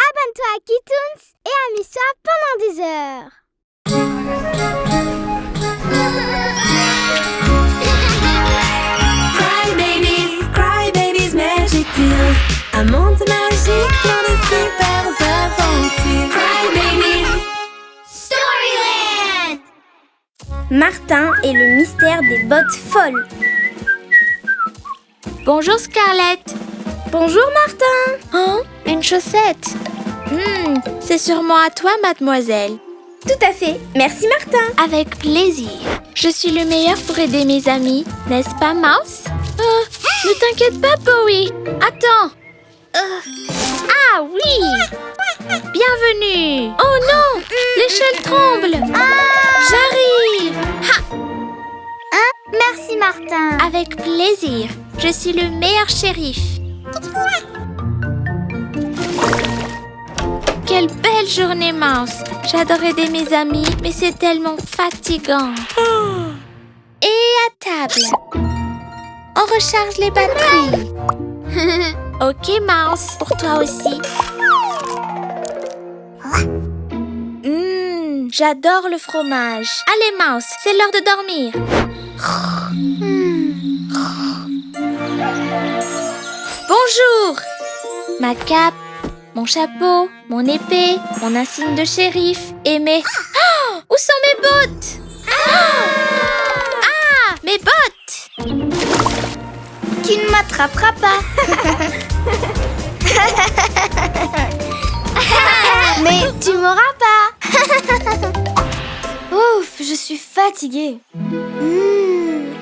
Abonne-toi à Kitoons et amuse-toi pendant des heures. Cry Babies Magic Deals. Un monde magique plein de super aventures. Cry Babies Storyland. Martin et le mystère des bottes folles. Bonjour Scarlett. Bonjour Martin. Hein? Une chaussette. C'est sûrement à toi, mademoiselle. Tout à fait. Merci Martin. Avec plaisir. Je suis le meilleur pour aider mes amis, n'est-ce pas, Mouse? Ne t'inquiète pas, Bowie. Attends. Ah oui. Bienvenue. Oh non, l'échelle tremble. J'arrive. Merci Martin. Avec plaisir. Je suis le meilleur shérif. Quelle belle journée, Mouse. J'adore aider mes amis, mais c'est tellement fatigant. Et à table. On recharge les batteries. Ok, Mouse, pour toi aussi. J'adore le fromage. Allez, Mouse, c'est l'heure de dormir. Bonjour. Ma cape, mon chapeau, mon épée, mon insigne de shérif et mes... Oh, où sont mes bottes? Ah, mes bottes! Tu ne m'attraperas pas. Mais tu m'auras pas. Ouf, je suis fatiguée.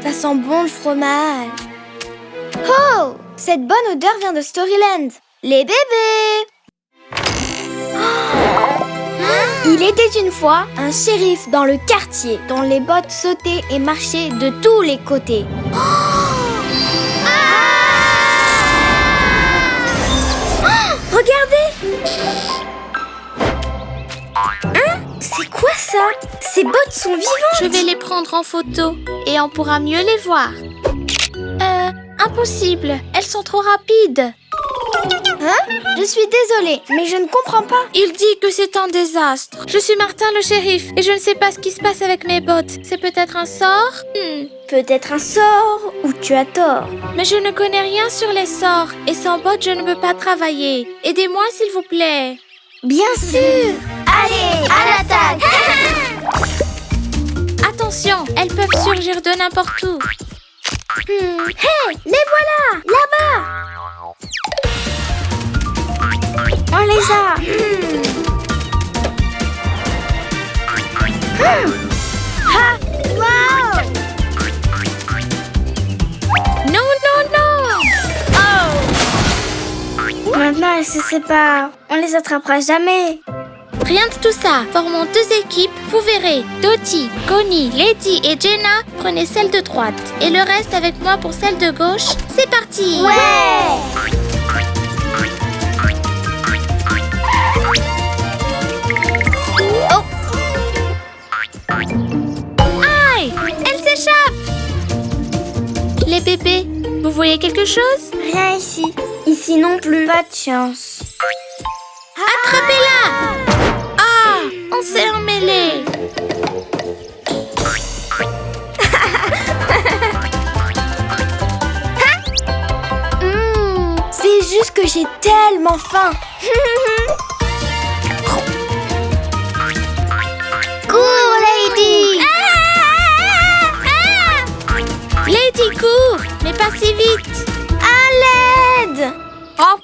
Ça sent bon le fromage. Oh, cette bonne odeur vient de Storyland. Les bébés. Il était une fois un shérif dans le quartier dont les bottes sautaient et marchaient de tous les côtés. Regardez! C'est quoi ça? Ces bottes sont vivantes! Je vais les prendre en photo et on pourra mieux les voir. Impossible, elles sont trop rapides. Je suis désolée, mais je ne comprends pas. Il dit que c'est un désastre. Je suis Martin le shérif et je ne sais pas ce qui se passe avec mes bottes. C'est peut-être un sort? Peut-être un sort ou tu as tort. Mais je ne connais rien sur les sorts et sans bottes je ne peux pas travailler. Aidez-moi s'il vous plaît. Bien sûr! Allez, à l'attaque. Attention, elles peuvent surgir de n'importe où. Hey, les voilà! Là-bas! On les a! Wow. Non, non, non! Maintenant, elles se séparent. On les attrapera jamais. Rien de tout ça. Formons deux équipes, vous verrez. Dottie, Connie, Lady et Jenna, prenez celle de droite. Et le reste avec moi pour celle de gauche. C'est parti! Ouais. Aïe! Elle s'échappe! Les bébés, vous voyez quelque chose? Rien ici. Ici non plus. Pas de chance. Attrapez-la! Ah! On s'est emmêlés! C'est juste que j'ai tellement faim. Cours, Lady. Lady, cours! Mais pas si vite! À l'aide! Oh!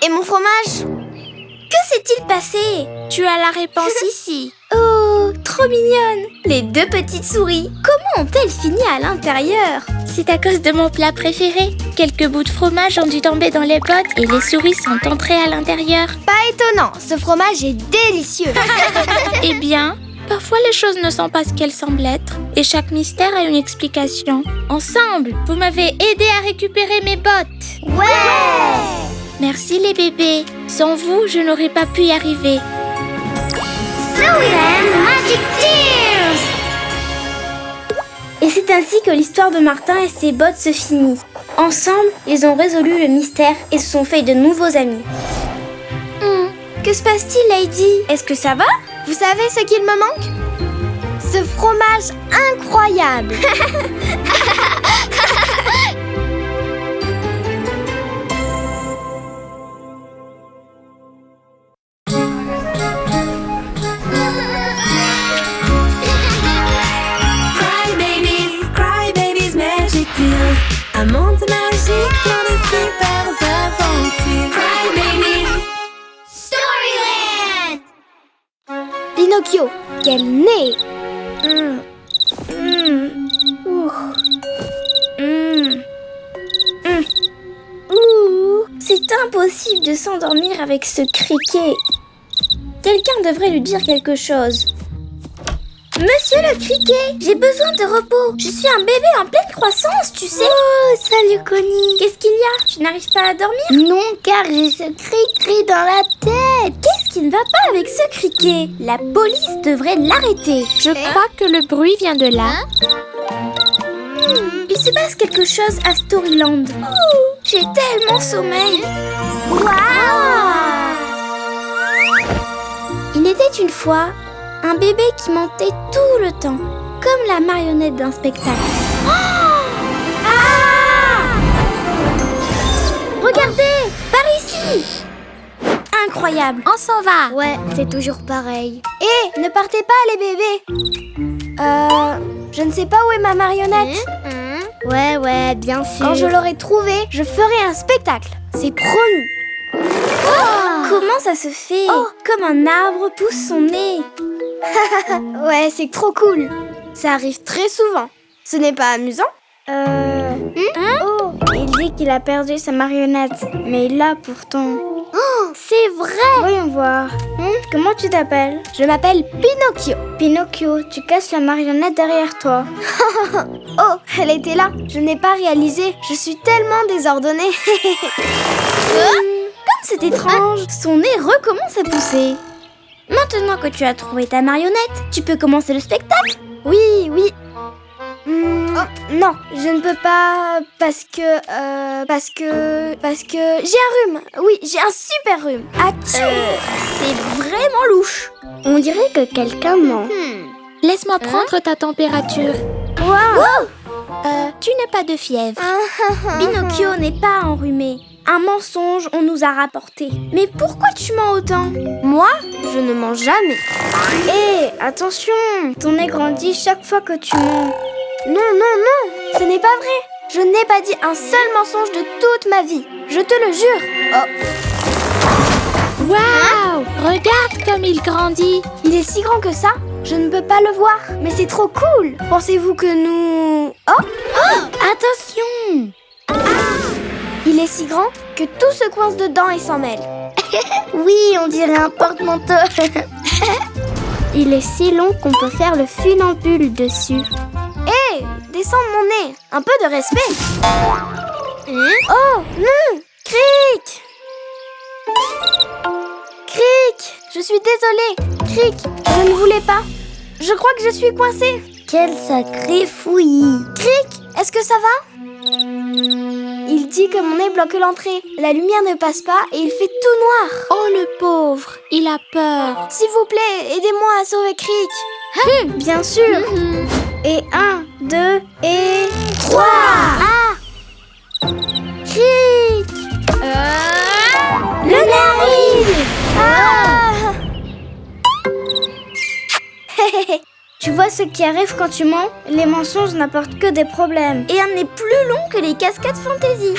Et mon fromage? Que s'est-il passé? Tu as la réponse ici. Oh, trop mignonne! Les deux petites souris, comment ont-elles fini à l'intérieur? C'est à cause de mon plat préféré. Quelques bouts de fromage ont dû tomber dans les bottes et les souris sont entrées à l'intérieur. Pas étonnant, ce fromage est délicieux! Eh bien, parfois les choses ne sont pas ce qu'elles semblent être et chaque mystère a une explication. Ensemble, vous m'avez aidé à récupérer mes bottes. Ouais. Merci les bébés. Sans vous, je n'aurais pas pu y arriver. Storyland Magic Tears. Et c'est ainsi que l'histoire de Martin et ses bottes se finit. Ensemble, ils ont résolu le mystère et se sont fait de nouveaux amis. Que se passe-t-il, Lady? Est-ce que ça va? Vous savez ce qu'il me manque? Ce fromage incroyable. Cry babies, magic deals. Un monde magique, plein de super aventures. Cry babies. Pinocchio, quel nez! C'est impossible de s'endormir avec ce criquet. Quelqu'un devrait lui dire quelque chose. Monsieur le criquet, j'ai besoin de repos. Je suis un bébé en pleine croissance, tu sais. Oh, salut Connie! Qu'est-ce qu'il y a? Tu n'arrives pas à dormir? Non, car j'ai ce cri-cri dans la tête! Qu'est-ce qui ne va pas avec ce criquet? La police devrait l'arrêter. Je crois que le bruit vient de là. Il se passe quelque chose à Storyland. J'ai tellement sommeil. Il était une fois un bébé qui mentait tout le temps, comme la marionnette d'un spectacle. Regardez, par ici. Incroyable. On s'en va. Ouais, c'est toujours pareil. Hé, ne partez pas les bébés! Je ne sais pas où est ma marionnette. Ouais, bien sûr. Quand je l'aurai trouvée, je ferai un spectacle. C'est promis. Comment ça se fait? Comme un arbre pousse son nez. Ouais, c'est trop cool. Ça arrive très souvent. Ce n'est pas amusant? Il dit qu'il a perdu sa marionnette, mais il l'a pourtant. C'est vrai! Voyons voir. Comment tu t'appelles? Je m'appelle Pinocchio. Pinocchio, tu casses la marionnette derrière toi. Oh, elle était là. Je n'ai pas réalisé. Je suis tellement désordonnée. Comme c'est étrange, son nez recommence à pousser. Maintenant que tu as trouvé ta marionnette, tu peux commencer le spectacle. Oui. Non, je ne peux pas parce que j'ai un rhume. Oui, j'ai un super rhume. C'est vraiment louche. On dirait que quelqu'un ment. Laisse-moi prendre ta température. Tu n'as pas de fièvre. Pinocchio n'est pas enrhumé. Un mensonge, on nous a rapporté. Mais pourquoi tu mens autant? Moi, je ne mens jamais. Hé, attention, ton nez grandit chaque fois que tu mens. Non, ce n'est pas vrai. Je n'ai pas dit un seul mensonge de toute ma vie. Je te le jure. Waouh! Regarde comme il grandit. Il est si grand que ça? Je ne peux pas le voir. Mais c'est trop cool. Pensez-vous que nous... Attention! Il est si grand que tout se coince dedans et s'en mêle. Oui, on dirait un porte-manteau. Il est si long qu'on peut faire le funambule dessus. Hé, descends de mon nez. Un peu de respect. Oh, non! Cric! Cric! Je suis désolée. Cric, je ne voulais pas. Je crois que je suis coincée. Quel sacré fouillis. Cric, est-ce que ça va? Il dit que mon nez bloque l'entrée. La lumière ne passe pas et il fait tout noir. Oh le pauvre, il a peur. S'il vous plaît, aidez-moi à sauver Cric. Bien sûr. Et 1, 2 et 3. Cric! Le nez arrive. Tu vois ce qui arrive quand tu mens? Les mensonges n'apportent que des problèmes. Et un nez plus long que les cascades fantaisie.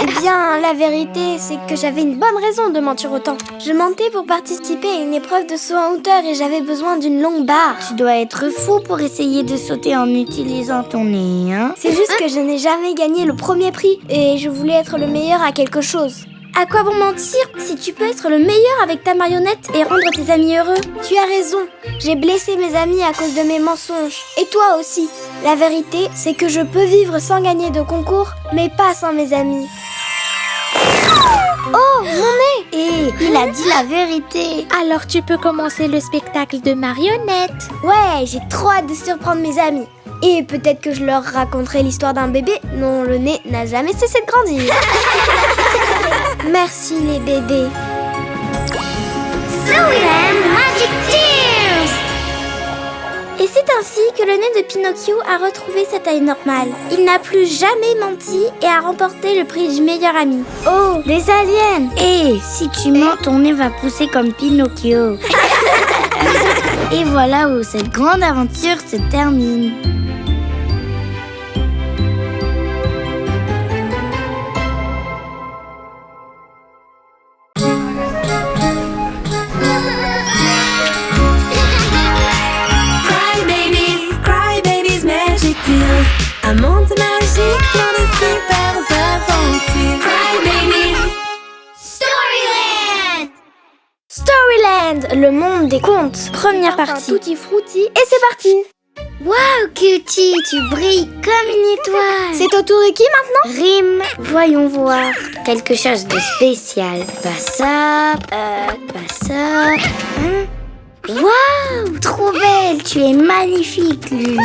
Eh bien, la vérité, c'est que j'avais une bonne raison de mentir autant. Je mentais pour participer à une épreuve de saut en hauteur et j'avais besoin d'une longue barre. Tu dois être fou pour essayer de sauter en utilisant ton nez, hein? C'est juste que je n'ai jamais gagné le premier prix et je voulais être le meilleur à quelque chose. À quoi bon mentir si tu peux être le meilleur avec ta marionnette et rendre tes amis heureux? Tu as raison, j'ai blessé mes amis à cause de mes mensonges. Et toi aussi. La vérité, c'est que je peux vivre sans gagner de concours, mais pas sans mes amis. Oh, mon nez! Et il a dit la vérité. Alors tu peux commencer le spectacle de marionnettes. Ouais, j'ai trop hâte de surprendre mes amis. Et peut-être que je leur raconterai l'histoire d'un bébé dont le nez n'a jamais cessé de grandir. Merci les bébés. Storyland Magic Tears. Et c'est ainsi que le nez de Pinocchio a retrouvé sa taille normale. Il n'a plus jamais menti et a remporté le prix du meilleur ami. Oh, des aliens! Et si tu mens, ton nez va pousser comme Pinocchio. Et voilà où cette grande aventure se termine. Cry babies, magic tears. Un monde magique plein de super aventures. Cry babies. Storyland, le monde des contes. Première partie. Tutti frutti et c'est parti. Waouh, Cutie, tu brilles comme une étoile. C'est au tour de qui maintenant? Rime, voyons voir. Quelque chose de spécial. Pas ça, pas ça. Hein? Waouh, trop belle, tu es magnifique, Lulu.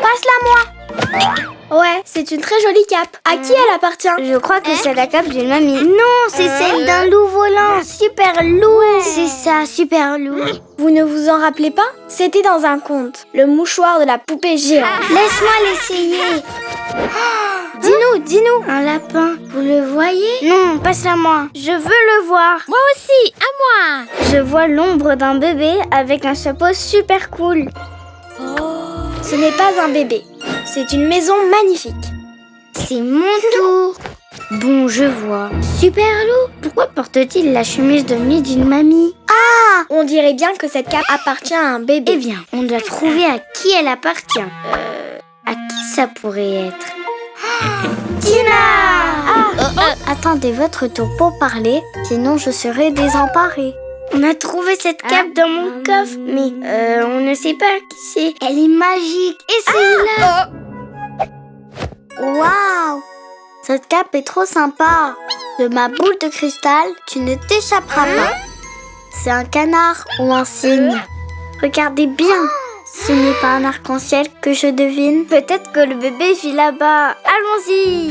Passe-la moi. Ouais, c'est une très jolie cape. À qui elle appartient? Je crois que c'est la cape d'une mamie. Non, c'est celle d'un loup volant. Super loup. Ouais. C'est ça, super loup. Vous ne vous en rappelez pas? C'était dans un conte, le mouchoir de la poupée géante. Laisse-moi l'essayer. Dis-nous. Un lapin, vous le voyez? Non, passe-la moi. Je veux le voir. Moi aussi, à moi. Je vois l'ombre d'un bébé avec un chapeau super cool. Ce n'est pas un bébé, c'est une maison magnifique. C'est mon tour. Bon, je vois. Super loup, pourquoi porte-t-il la chemise de nuit d'une mamie? Ah! On dirait bien que cette cape appartient à un bébé. Eh bien, on doit trouver à qui elle appartient. À qui ça pourrait être? Tina! Attendez votre tour pour parler, sinon je serai désemparée. On a trouvé cette cape dans mon coffre, mais on ne sait pas qui c'est. Elle est magique. Et c'est là. Waouh! Cette cape est trop sympa. De ma boule de cristal, tu ne t'échapperas pas. C'est un canard ou un cygne. Regardez bien. Ce n'est pas un arc-en-ciel que je devine. Peut-être que le bébé vit là-bas. Allons-y.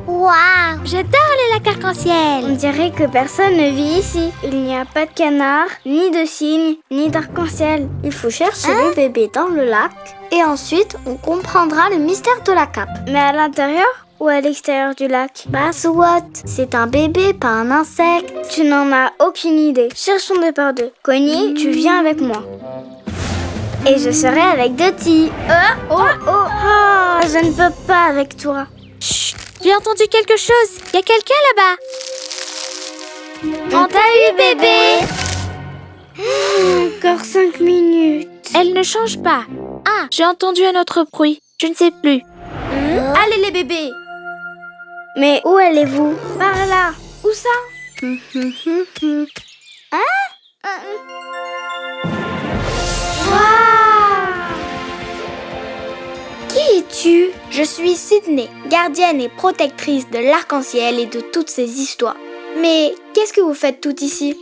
Waouh, j'adore les lacs arc-en-ciel. On dirait que personne ne vit ici. Il n'y a pas de canard, ni de cygne, ni d'arc-en-ciel. Il faut chercher le bébé dans le lac et ensuite on comprendra le mystère de la cape. Mais à l'intérieur ou à l'extérieur du lac? Bah soit, c'est un bébé, pas un insecte. Tu n'en as aucune idée. Cherchons deux par deux. Connie, tu viens avec moi. Et je serai avec Dottie. Je ne peux pas avec toi. Chut, j'ai entendu quelque chose. Il y a quelqu'un là-bas. On t'a eu, bébé. Encore 5 minutes. Elle ne change pas. Ah, j'ai entendu un autre bruit. Je ne sais plus. Allez les bébés. Mais où allez-vous? Par là. Où ça? Qui es-tu? Je suis Sydney, gardienne et protectrice de l'arc-en-ciel et de toutes ces histoires. Mais qu'est-ce que vous faites toutes ici?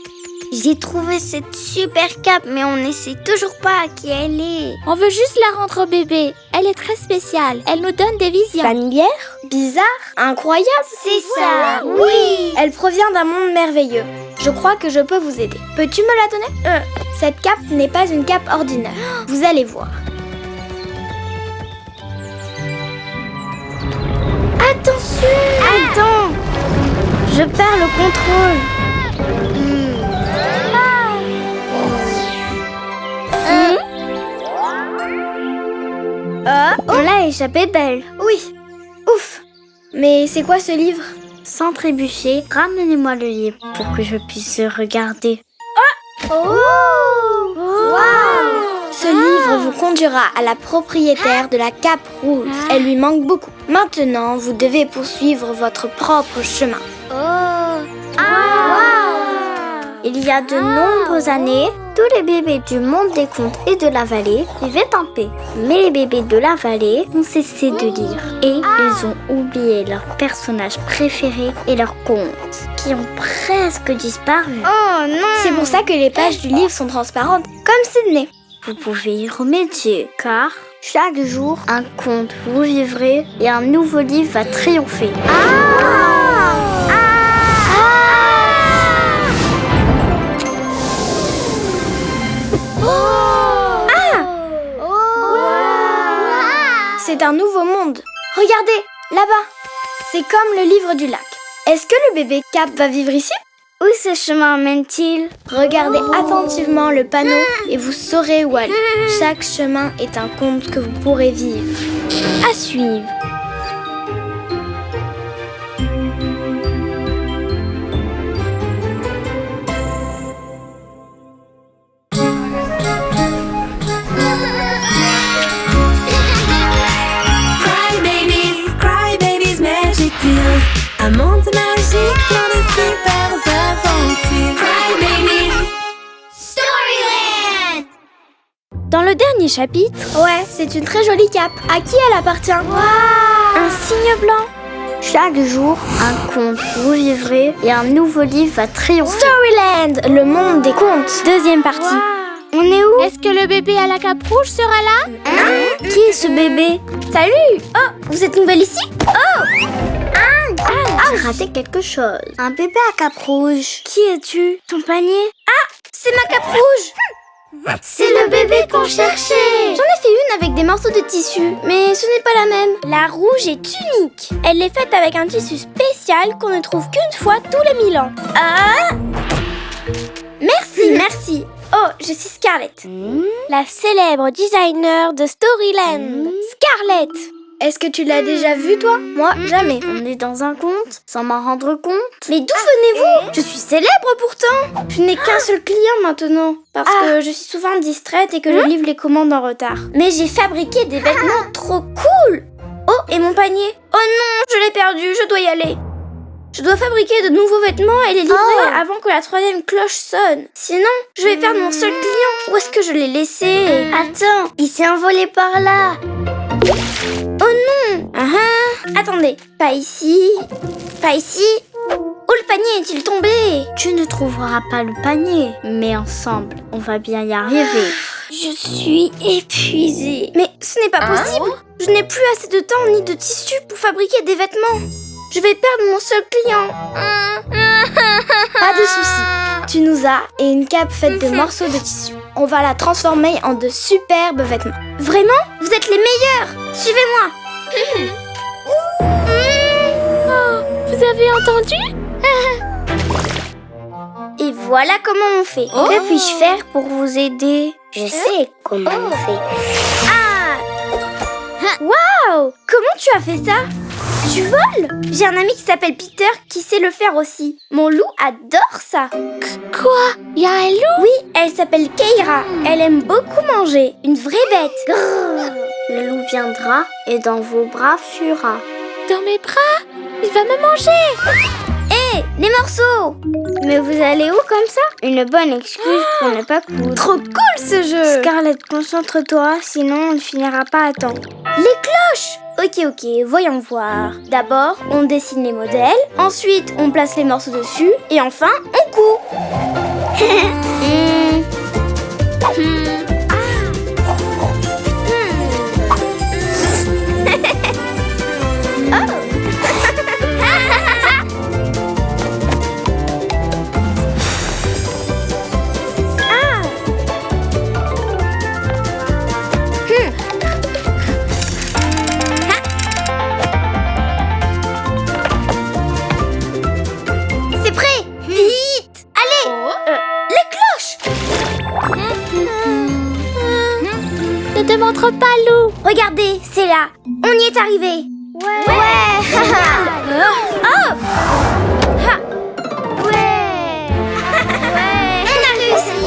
J'ai trouvé cette super cape, mais on ne sait toujours pas à qui elle est. On veut juste la rendre au bébé. Elle est très spéciale. Elle nous donne des visions. Familière? Bizarre? Incroyable? C'est ça, oui. Elle provient d'un monde merveilleux. Je crois que je peux vous aider. Peux-tu me la donner? Cette cape n'est pas une cape ordinaire. Vous allez voir. Attention! Attends! Je perds le contrôle. On l'a échappé belle. Oui. Ouf. Mais c'est quoi ce livre? Sans trébucher, ramenez-moi le livre pour que je puisse le regarder. Ce livre vous conduira à la propriétaire de la cape rouge. Elle lui manque beaucoup. Maintenant, vous devez poursuivre votre propre chemin. Il y a de nombreuses années, Tous les bébés du monde des contes et de la vallée vivaient en paix. Mais les bébés de la vallée ont cessé de lire et ils ont oublié leurs personnages préférés et leurs contes qui ont presque disparu. Oh non! C'est pour ça que les pages du livre sont transparentes, comme Sydney. Vous pouvez y remédier car chaque jour, un conte vous vivrez et un nouveau livre va triompher. C'est un nouveau monde. Regardez, là-bas. C'est comme le livre du lac. Est-ce que le bébé Cap va vivre ici? Où ce chemin mène-t-il? Regardez attentivement le panneau et vous saurez où aller. Chaque chemin est un conte que vous pourrez vivre. À suivre. Cry Babies, Magic Deals. Un monde magique, plein de super aventures. Cry Babies. Storyland! Dans le dernier chapitre, ouais, c'est une très jolie cape. À qui elle appartient? Un signe blanc. Chaque jour, un conte vous vivrez et un nouveau livre va triompher. Storyland, le monde des contes. Deuxième partie. On est où? Est-ce que le bébé à la cape rouge sera là? Qui est ce bébé? Salut! Oh, vous êtes nouvelle ici? J'ai raté quelque chose. Un bébé à cape rouge. Qui es-tu? Ton panier? C'est ma cape rouge! C'est le bébé qu'on cherchait. J'en ai fait une avec des morceaux de tissu, mais ce n'est pas la même. La rouge est unique. Elle est faite avec un tissu spécial qu'on ne trouve qu'une fois tous les 1000 ans. Merci. Oh, je suis Scarlett, la célèbre designer de Storyland. Scarlett! Est-ce que tu l'as déjà vue, toi? Moi, jamais. On est dans un conte, sans m'en rendre compte. Mais d'où venez-vous? Je suis célèbre pourtant. Je n'ai qu'un seul client maintenant, parce que je suis souvent distraite et que je livre les commandes en retard. Mais j'ai fabriqué des vêtements trop cool. Oh, et mon panier? Oh non, je l'ai perdu, je dois y aller. Je dois fabriquer de nouveaux vêtements et les livrer avant que la 3e cloche sonne. Sinon, je vais perdre mon seul client. Où est-ce que je l'ai laissé? Attends, il s'est envolé par là. Oh non! Attendez, pas ici. Pas ici. Où le panier est-il tombé? Tu ne trouveras pas le panier, mais ensemble, on va bien y arriver. Je suis épuisée. Mais ce n'est pas possible. Je n'ai plus assez de temps ni de tissu pour fabriquer des vêtements. Je vais perdre mon seul client. Pas de souci. Tu nous as et une cape faite de morceaux de tissu. On va la transformer en de superbes vêtements. Vraiment? Vous êtes les meilleurs. Suivez-moi. Vous avez entendu? Et voilà comment on fait. Que puis-je faire pour vous aider? Je sais comment on fait. Waouh! Comment tu as fait ça? Tu voles? J'ai un ami qui s'appelle Peter qui sait le faire aussi. Mon loup adore ça. Quoi? Y a un loup? Oui, elle s'appelle Keira. Elle aime beaucoup manger. Une vraie bête. Grrr. Le loup viendra et dans vos bras fuira. Dans mes bras? Il va me manger! Hé, les morceaux! Mais vous allez où comme ça? Une bonne excuse pour ne pas coudre. Trop cool ce jeu! Scarlett, concentre-toi, sinon on ne finira pas à temps. Les cloches! Ok, voyons voir. D'abord, on dessine les modèles. Ensuite, on place les morceaux dessus. Et enfin, on coud. C'est prêt! Vite! Allez! Les cloches! Ne te montre pas, loup! Regardez, c'est là. On y est arrivé. Ouais! Oh! Ha! Ouais! On a réussi!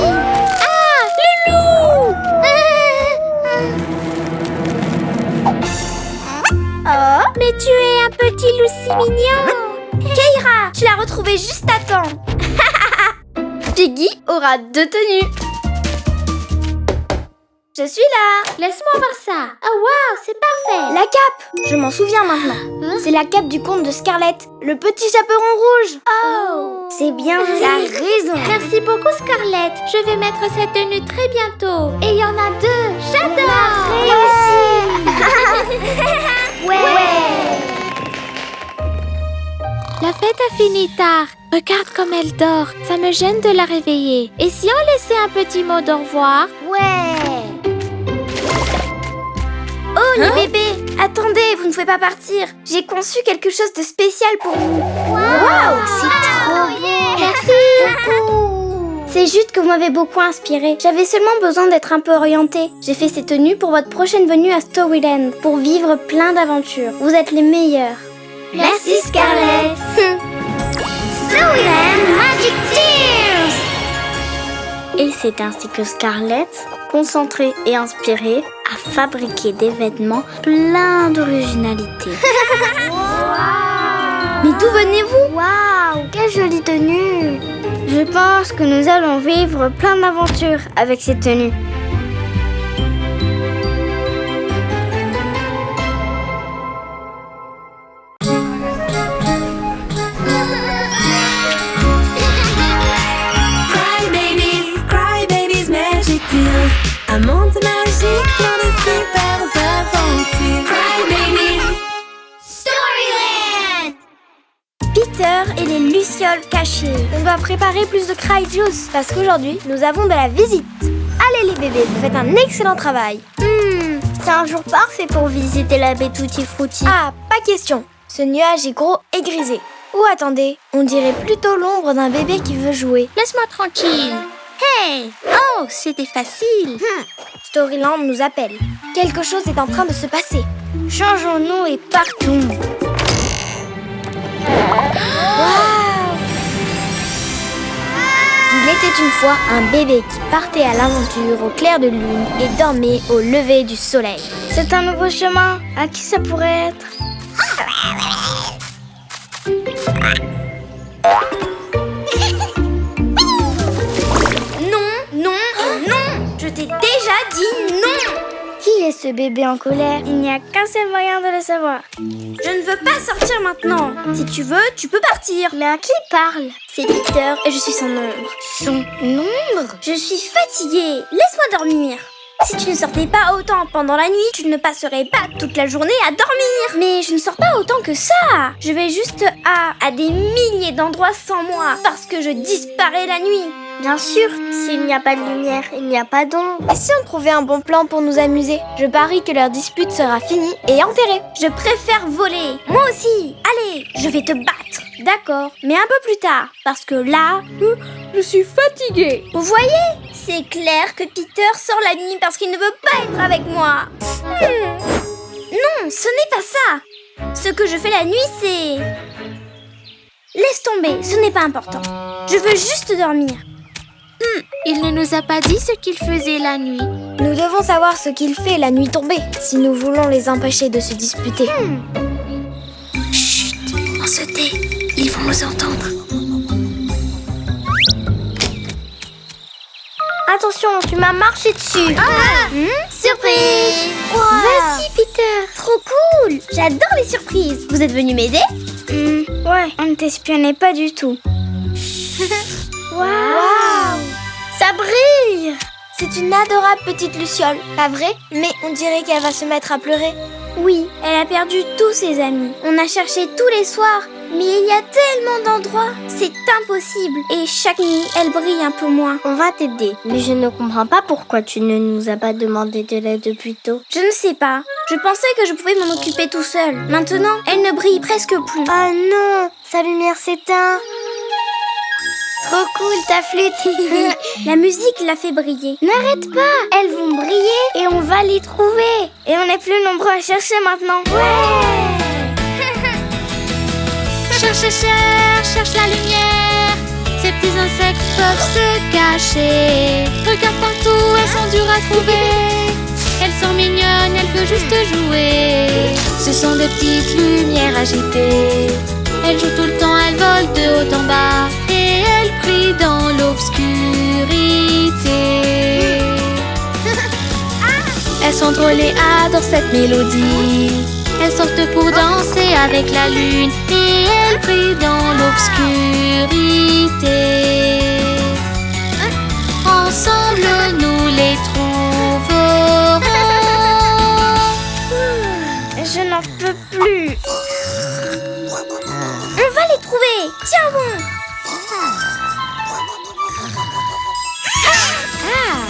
Le loup! Mais tu es un petit loup si mignon! Keira, tu l'as retrouvé juste à temps. Piggy aura 2 tenues. Je suis là. Laisse-moi voir ça. Oh wow, c'est parfait. La cape! Je m'en souviens maintenant. Hein? C'est la cape du conte de Scarlett, le petit chaperon rouge. Oh, c'est bien vu. T'as raison. Merci beaucoup Scarlett. Je vais mettre cette tenue très bientôt. Et il y en a 2. J'adore. Ouais. La fête a fini tard. Regarde comme elle dort. Ça me gêne de la réveiller. Et si on laissait un petit mot d'au revoir? Ouais. Oh, les bébés. Attendez, vous ne pouvez pas partir. J'ai conçu quelque chose de spécial pour vous. Waouh, c'est trop bien. Merci. C'est juste que vous m'avez beaucoup inspiré. J'avais seulement besoin d'être un peu orientée. J'ai fait ces tenues pour votre prochaine venue à Storyland, pour vivre plein d'aventures. Vous êtes les meilleurs. Merci Scarlett. Storyland Magic Tears. Et c'est ainsi que Scarlett, concentrée et inspirée, a fabriqué des vêtements pleins d'originalité. Mais d'où venez-vous? Waouh, quelle jolie tenue. Je pense que nous allons vivre plein d'aventures avec cette tenue. Cry babies, magic deals. Un monde magique, plein de super aventures. Cry babies. Storyland. Peter et les lucioles cachées. On doit préparer plus de Cry Juice parce qu'aujourd'hui, nous avons de la visite. Allez les bébés, vous faites un excellent travail. C'est un jour parfait pour visiter la baie Tutti Frutti. Ah, pas question. Ce nuage est gros et grisé. Ou attendez, on dirait plutôt l'ombre d'un bébé qui veut jouer. Laisse-moi tranquille. Hey! Oh, c'était facile. Storyland nous appelle. Quelque chose est en train de se passer. Changeons-nous et partons. Waouh! Il était une fois un bébé qui partait à l'aventure au clair de lune et dormait au lever du soleil. C'est un nouveau chemin. À qui ça pourrait être? Non. Je t'ai déjà dit non. Qui est ce bébé en colère? Il n'y a qu'un seul moyen de le savoir. Je ne veux pas sortir maintenant. Si tu veux, tu peux partir. Mais à qui parle? C'est Peter et je suis son ombre. Son ombre? Je suis fatiguée. Laisse-moi dormir. Si tu ne sortais pas autant pendant la nuit, tu ne passerais pas toute la journée à dormir. Mais je ne sors pas autant que ça. Je vais juste à des milliers d'endroits sans moi parce que je disparais la nuit. Bien sûr, s'il n'y a pas de lumière, il n'y a pas d'ombre. Et si on trouvait un bon plan pour nous amuser? Je parie que leur dispute sera finie et enterrée. Je préfère voler. Moi aussi. Allez, je vais te battre. D'accord, mais un peu plus tard. Parce que là, je suis fatiguée. Vous voyez? C'est clair que Peter sort la nuit parce qu'il ne veut pas être avec moi. Non, ce n'est pas ça. Ce que je fais la nuit, c'est... Laisse tomber, ce n'est pas important. Je veux juste dormir. Il ne nous a pas dit ce qu'il faisait la nuit. Nous devons savoir ce qu'il fait la nuit tombée, si nous voulons les empêcher de se disputer. Chut, on se tait, ils vont nous entendre. Attention, tu m'as marché dessus. Surprise! Wow. Vas-y, Peter, trop cool. J'adore les surprises. Vous êtes venu m'aider? Ouais, on ne t'espionnait pas du tout. Waouh! Ça brille! C'est une adorable petite luciole, pas vrai? Mais on dirait qu'elle va se mettre à pleurer. Oui, elle a perdu tous ses amis. On a cherché tous les soirs, mais il y a tellement d'endroits. C'est impossible. Et chaque nuit, elle brille un peu moins. On va t'aider, mais je ne comprends pas pourquoi tu ne nous as pas demandé de l'aide plus tôt. Je ne sais pas. Je pensais que je pouvais m'en occuper tout seul. Maintenant, elle ne brille presque plus. Ah non, sa lumière s'éteint. Trop cool ta flûte. La musique l'a fait briller. N'arrête pas, elles vont briller et on va les trouver. Et on est plus nombreux à chercher maintenant. Cherche la lumière. Ces petits insectes peuvent se cacher. Regarde partout, elles sont dures à trouver. Elles sont mignonnes, elles veulent juste jouer. Ce sont des petites lumières agitées. Elles jouent tout le temps, elles volent de haut en bas. Et elles brillent dans l'obscurité. Elles sont drôles et adorent cette mélodie. Elles sortent pour danser avec la lune et elles brillent dans l'obscurité. Ensemble, nous les trouverons. Je n'en peux plus. On va les trouver. Tiens bon.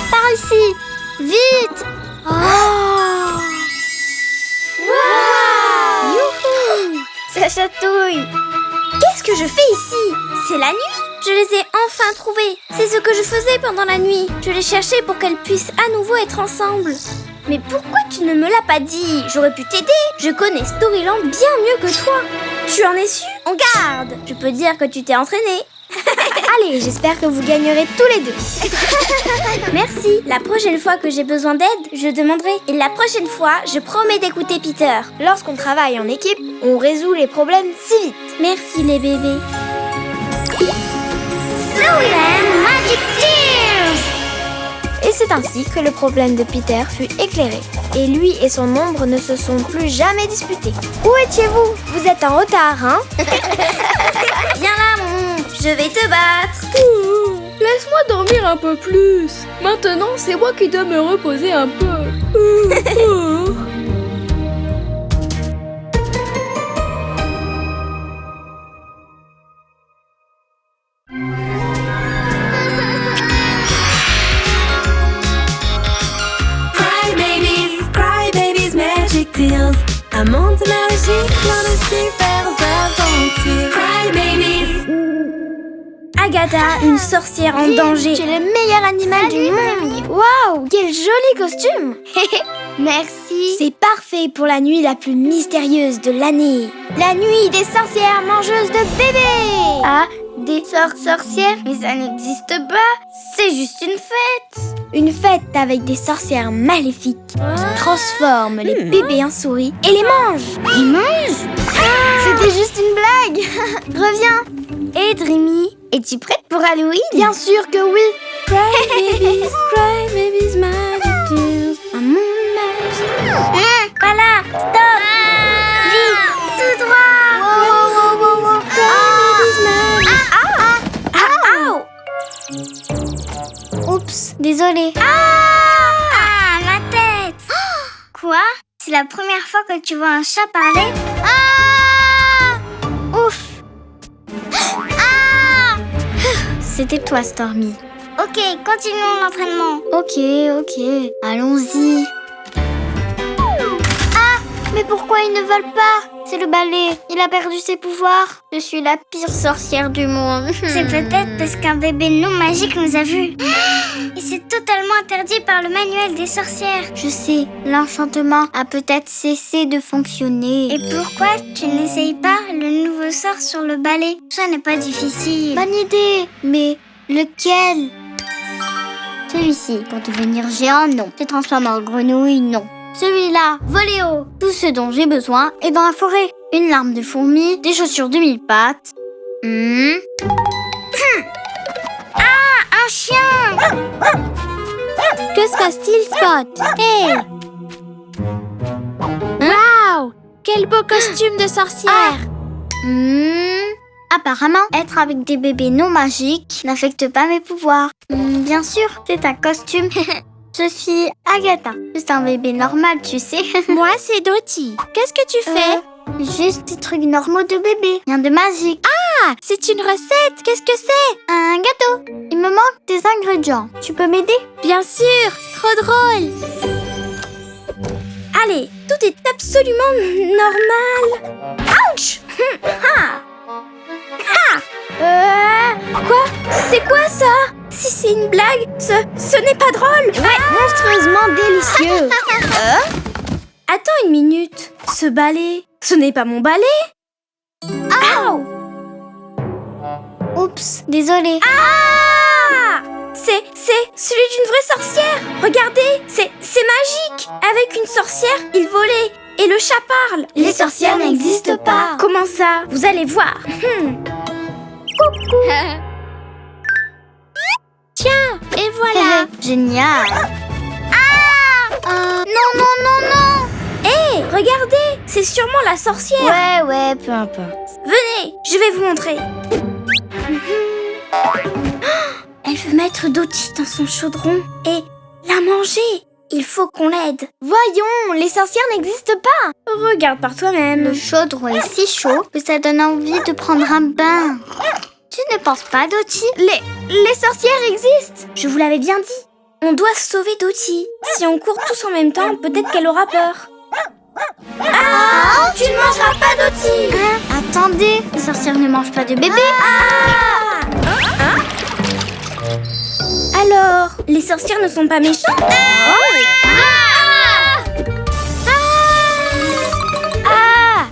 Par ici. Vite. Youhou! Ça chatouille. Qu'est-ce que je fais ici? C'est la nuit. Je les ai enfin trouvées. C'est ce que je faisais pendant la nuit. Je les cherchais pour qu'elles puissent à nouveau être ensemble. Mais pourquoi tu ne me l'as pas dit? J'aurais pu t'aider. Je connais Storyland bien mieux que toi. Tu en es sûr? En garde. Je peux dire que tu t'es entraînée. Allez, j'espère que vous gagnerez tous les deux. Merci. La prochaine fois que j'ai besoin d'aide, je demanderai. Et la prochaine fois, je promets d'écouter Peter. Lorsqu'on travaille en équipe, on résout les problèmes si vite. Merci les bébés. Storyland Magic Tears! Et c'est ainsi que le problème de Peter fut éclairé. Et lui et son ombre ne se sont plus jamais disputés. Où étiez-vous? Vous êtes en retard, hein? Viens là, mon. Je vais te battre. Laisse-moi dormir un peu plus. Maintenant, c'est moi qui dois me reposer un peu. Cry babies, magic tears. Un monde magique, plein de super aventures. Cry babies. Agatha, une sorcière en danger. Tu es le meilleur animal du monde. Waouh, quel joli costume. Merci. C'est parfait pour la nuit la plus mystérieuse de l'année. La nuit des sorcières mangeuses de bébés. Ah, des sorcières? Mais ça n'existe pas. C'est juste une fête. Une fête avec des sorcières maléfiques qui transforment les bébés en souris et les mangent. Ils mangent? C'était juste une blague. Reviens. Et Dreamy, es-tu prête pour Halloween? Bien sûr que oui. Cry babies, magic tears. Un monde magique. Voilà, stop. Vite, tout droit. Oups, désolée. Ah, ma tête. Quoi? C'est la première fois que tu vois un chat parler? Ouf. C'était toi, Stormy. Ok, continuons l'entraînement. Ok, allons-y. Mais pourquoi ils ne volent pas? C'est le balai, il a perdu ses pouvoirs. Je suis la pire sorcière du monde. C'est peut-être parce qu'un bébé non magique nous a vus. Et c'est totalement interdit par le manuel des sorcières. Je sais, l'enchantement a peut-être cessé de fonctionner. Et pourquoi tu n'essayes pas le nouveau sort sur le balai? Ça n'est pas difficile. Bonne idée, mais lequel? Celui-ci, pour devenir géant, non. Se transformer en grenouille, non. Celui-là, voler haut. Tout ce dont j'ai besoin est dans la forêt. Une larme de fourmi, des chaussures de 1000 pattes. Un chien! Que se passe-t-il, Spot? Hey! Waouh! Quel beau costume de sorcière! Apparemment, être avec des bébés non magiques n'affecte pas mes pouvoirs. Bien sûr, c'est un costume. Je suis Agatha. C'est un bébé normal, tu sais. Moi, c'est Dottie. Qu'est-ce que tu fais? Juste des trucs normaux de bébé. Rien de magique. Ah, c'est une recette. Qu'est-ce que c'est? Un gâteau. Il me manque des ingrédients. Tu peux m'aider? Bien sûr. Trop drôle. Allez, tout est absolument normal. Ouch! Quoi? C'est quoi ça? Si c'est une blague, ce n'est pas drôle. Monstrueusement délicieux. Attends une minute. Ce balai, ce n'est pas mon balai. Oups, désolée. C'est celui d'une vraie sorcière. Regardez, c'est magique. Avec une sorcière, il volait. Et le chat parle. Les sorcières n'existent pas. Comment ça? Vous allez voir. Tiens, et voilà. Génial. Non, non, non, non. Hé, regardez, c'est sûrement la sorcière. Ouais, peu importe. Venez, je vais vous montrer. Elle veut mettre Dottie dans son chaudron et la manger. Il faut qu'on l'aide. Voyons, les sorcières n'existent pas. Regarde par toi-même. Le chaudron est si chaud que ça donne envie de prendre un bain. Tu ne penses pas, Dottie? Les sorcières existent. Je vous l'avais bien dit. On doit sauver Dottie. Si on court tous en même temps, peut-être qu'elle aura peur. Ah, tu ne mangeras pas Dottie. Attendez, les sorcières ne mangent pas de bébé. Alors, les sorcières ne sont pas méchantes?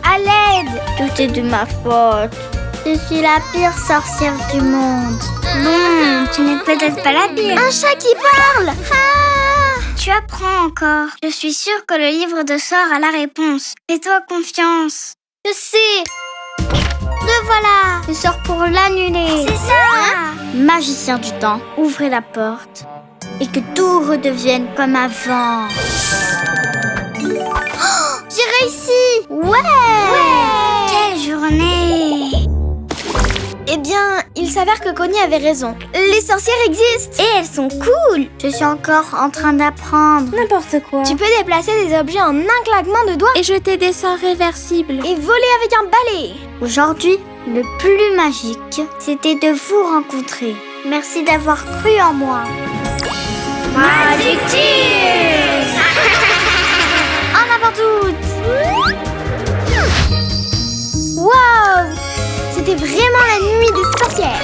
À l'aide. Tout est de ma faute. Je suis la pire sorcière du monde. Bon, tu n'es peut-être pas la pire. Un chat qui parle. Tu apprends encore. Je suis sûre que le livre de sorts a la réponse. Fais-toi confiance. Je sais. Le voilà. Le sort pour l'annuler. C'est ça. Magicien du temps, ouvrez la porte et que tout redevienne comme avant. Oh, j'ai réussi. Ouais. Quelle journée. Eh bien, il s'avère que Connie avait raison. Les sorcières existent. Et elles sont cool. Je suis encore en train d'apprendre. N'importe quoi. Tu peux déplacer des objets en un claquement de doigts Et jeter des sorts réversibles. et voler avec un balai. Aujourd'hui, le plus magique, c'était de vous rencontrer. Merci d'avoir cru en moi. Magic Tears. En avant toutes. Waouh! C'était vraiment la nuit des sorcières.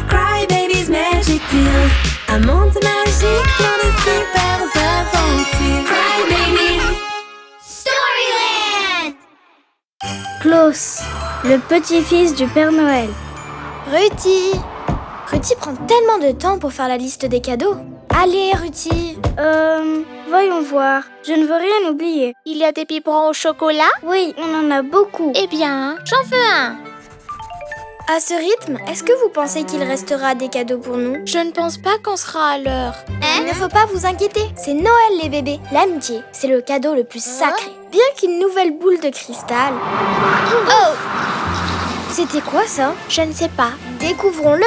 Cry babies, magic tears. Un monde magique plein de super aventures. Cry babies. Klaus, le petit-fils du Père Noël. Ruthie prend tellement de temps pour faire la liste des cadeaux. Allez, Ruthie. Voyons voir. Je ne veux rien oublier. Il y a des biberons au chocolat? Oui, on en a beaucoup. Eh bien, j'en veux un. À ce rythme, est-ce que vous pensez qu'il restera des cadeaux pour nous? Je ne pense pas qu'on sera à l'heure. Il ne faut pas vous inquiéter, c'est Noël les bébés. L'amitié, c'est le cadeau le plus sacré. Bien qu'une nouvelle boule de cristal... Oh! C'était quoi ça? Je ne sais pas. Découvrons-le.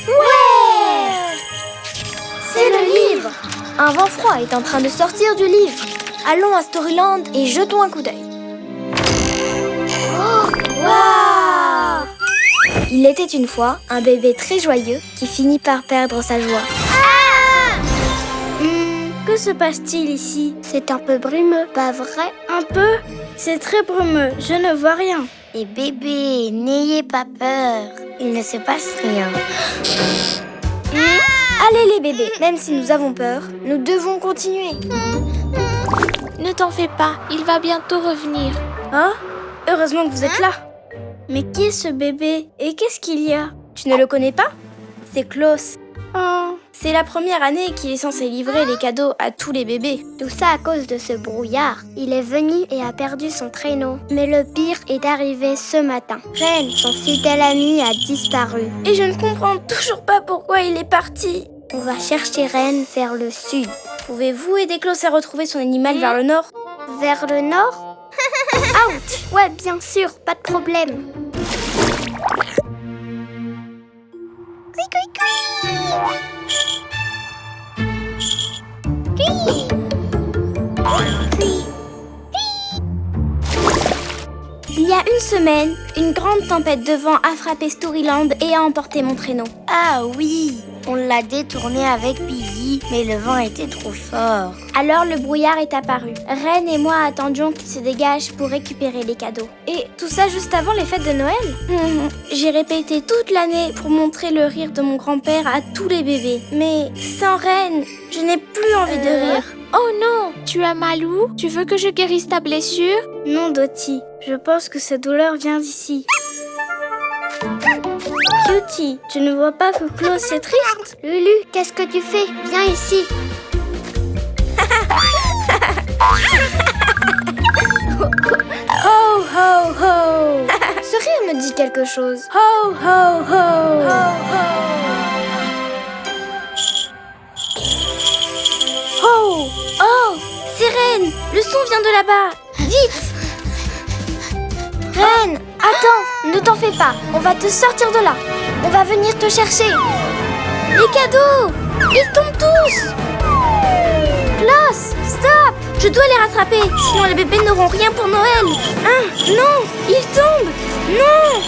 Ouais! C'est le livre. Un vent froid est en train de sortir du livre. Allons à Storyland et jetons un coup d'œil. Oh! Waouh! Il était une fois un bébé très joyeux qui finit par perdre sa joie. Que se passe-t-il ici? C'est un peu brumeux, pas vrai? Un peu? C'est très brumeux. Je ne vois rien. Les bébés, n'ayez pas peur. Il ne se passe rien. Allez les bébés, même si nous avons peur, nous devons continuer. Ne t'en fais pas, il va bientôt revenir. Ah, heureusement que vous êtes là. Mais qui est ce bébé? Et qu'est-ce qu'il y a? Tu ne le connais pas? C'est Klaus. Oh. C'est la première année qu'il est censé livrer les cadeaux à tous les bébés. Tout ça à cause de ce brouillard. Il est venu et a perdu son traîneau. Mais le pire est arrivé ce matin. Ren, son fidèle ami, a disparu. Et je ne comprends toujours pas pourquoi il est parti. On va chercher Ren vers le sud. Pouvez-vous aider Klaus à retrouver son animal vers le nord? Vers le nord? Ouch! Ouais, bien sûr, pas de problème. Il y a une semaine, une grande tempête de vent a frappé Storyland et a emporté mon traîneau. Ah oui, on l'a détourné avec Billy, mais le vent était trop fort. Alors le brouillard est apparu. Ren et moi attendions qu'il se dégage pour récupérer les cadeaux. Et tout ça juste avant les fêtes de Noël? J'ai répété toute l'année pour montrer le rire de mon grand-père à tous les bébés. Mais sans Ren, je n'ai plus envie de rire. Oh non, tu as mal où? Tu veux que je guérisse ta blessure? Non, Dottie, je pense que cette douleur vient d'ici. Cutie, tu ne vois pas que Klaus est triste? Lulu, qu'est-ce que tu fais? Viens ici. Ho, ho, ho. Ce rire me dit quelque chose. Ho, ho, ho. Ho, ho. Oh! Oh! Sirène! Le son vient de là-bas! Vite! Reine, attends, ne t'en fais pas. On va te sortir de là. On va venir te chercher. Les cadeaux! Ils tombent tous! Klaus, stop! Je dois les rattraper, sinon les bébés n'auront rien pour Noël. Non! Ils tombent! Non!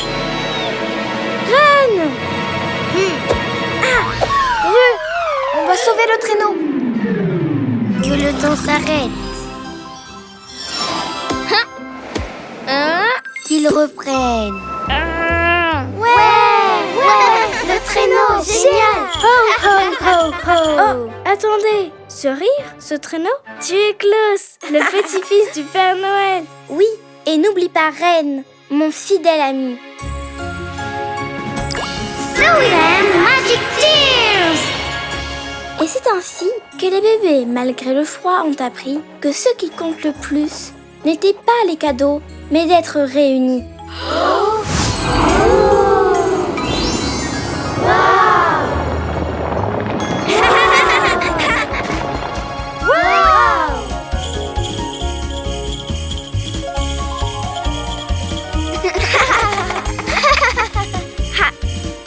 Reine! On va sauver le traîneau. Que le temps s'arrête. Qu'ils reprennent. Ouais, le traîneau, génial. Ho, ho, ho, ho. Oh, attendez, ce rire, ce traîneau, tu es Klaus, le petit-fils du Père Noël. Oui, et n'oublie pas Reine, mon fidèle ami. Magic Tears. Et c'est ainsi que les bébés, malgré le froid, ont appris que ce qui compte le plus n'était pas les cadeaux, mais d'être réunis.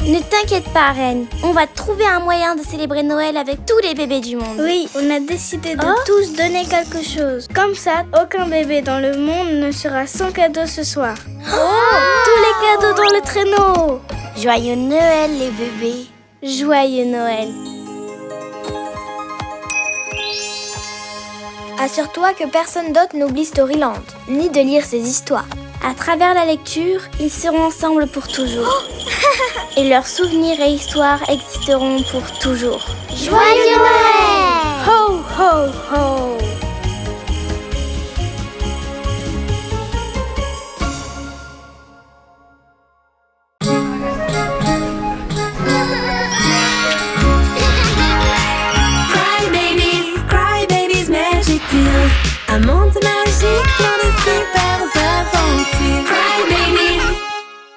Ne t'inquiète pas, Reine. On va trouver un moyen de célébrer Noël avec tous les bébés du monde. Oui, on a décidé de tous donner quelque chose. Comme ça, aucun bébé dans le monde ne sera sans cadeau ce soir. Tous les cadeaux dans le traîneau. Joyeux Noël, les bébés. Joyeux Noël. Assure-toi que personne d'autre n'oublie Storyland, ni de lire ses histoires. À travers la lecture, ils seront ensemble pour toujours. Et leurs souvenirs et histoires existeront pour toujours. Joyeux Noël! Ho, ho, ho. Cry babies, magic deals. Un monde magique, plein de super aventures. Cry babies.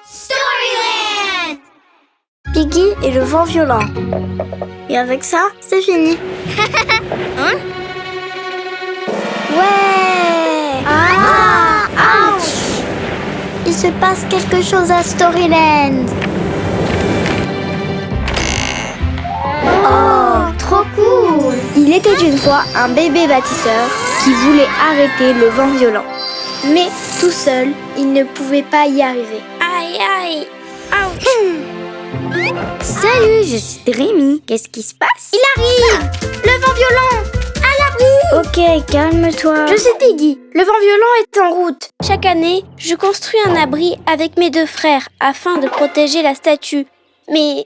Storyland! Piggy et le vent violent. Et avec ça, c'est fini. Ouais! Ouch! Il se passe quelque chose à Storyland. Oh, trop cool! Il était une fois un bébé bâtisseur qui voulait arrêter le vent violent. Mais tout seul, il ne pouvait pas y arriver. Aïe, aïe. Salut, je suis Rémi. Qu'est-ce qui se passe? Il arrive! Le vent violent! À l'abri! Ok, calme-toi. Je suis Piggy. Le vent violent est en route. Chaque année, je construis un abri avec mes deux frères afin de protéger la statue. Mais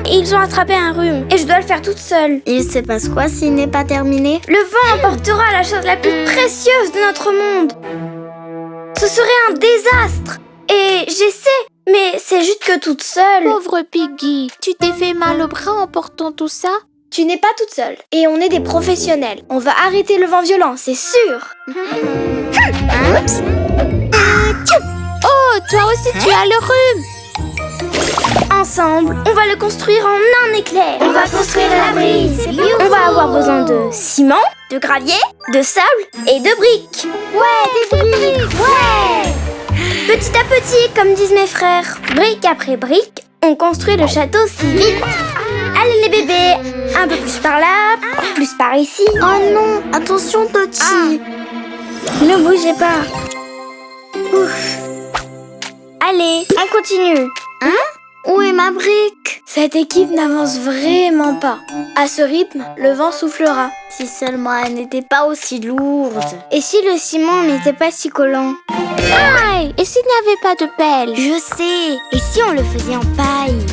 ils ont attrapé un rhume et je dois le faire toute seule. Il se passe quoi s'il n'est pas terminé? Le vent emportera la chose la plus précieuse de notre monde. Ce serait un désastre. Et j'essaie, mais c'est juste que toute seule. Pauvre Piggy, tu t'es fait mal au bras en portant tout ça? Tu n'es pas toute seule. Et on est des professionnels. On va arrêter le vent violent, c'est sûr. Oh, toi aussi tu as le rhume! Ensemble, on va le construire en un éclair. On va construire l'abri. On va avoir besoin de ciment, de gravier, de sable et de briques. Ouais, des briques. Ouais. Petit à petit, comme disent mes frères, brique après brique, on construit le château si vite. Allez les bébés, un peu plus par là, plus par ici. Oh non, attention Toti. Ne bougez pas. Ouf. Allez, on continue. Où est ma brique? Cette équipe n'avance vraiment pas. À ce rythme, le vent soufflera. Si seulement elle n'était pas aussi lourde. Et si le ciment n'était pas si collant? Aïe! Et s'il n'y avait pas de pelle? Je sais. Et si on le faisait en paille?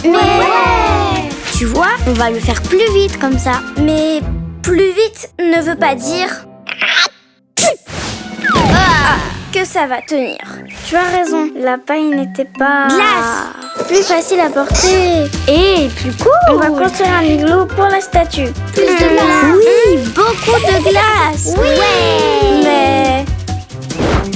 Mais ouais! Tu vois, on va le faire plus vite comme ça. Mais plus vite ne veut pas dire que ça va tenir. Tu as raison, la paille n'était pas... Glace! Plus facile à porter. Et plus cool. On va construire un igloo pour la statue. Plus de glace. Oui, beaucoup de glace. Oui. Mais...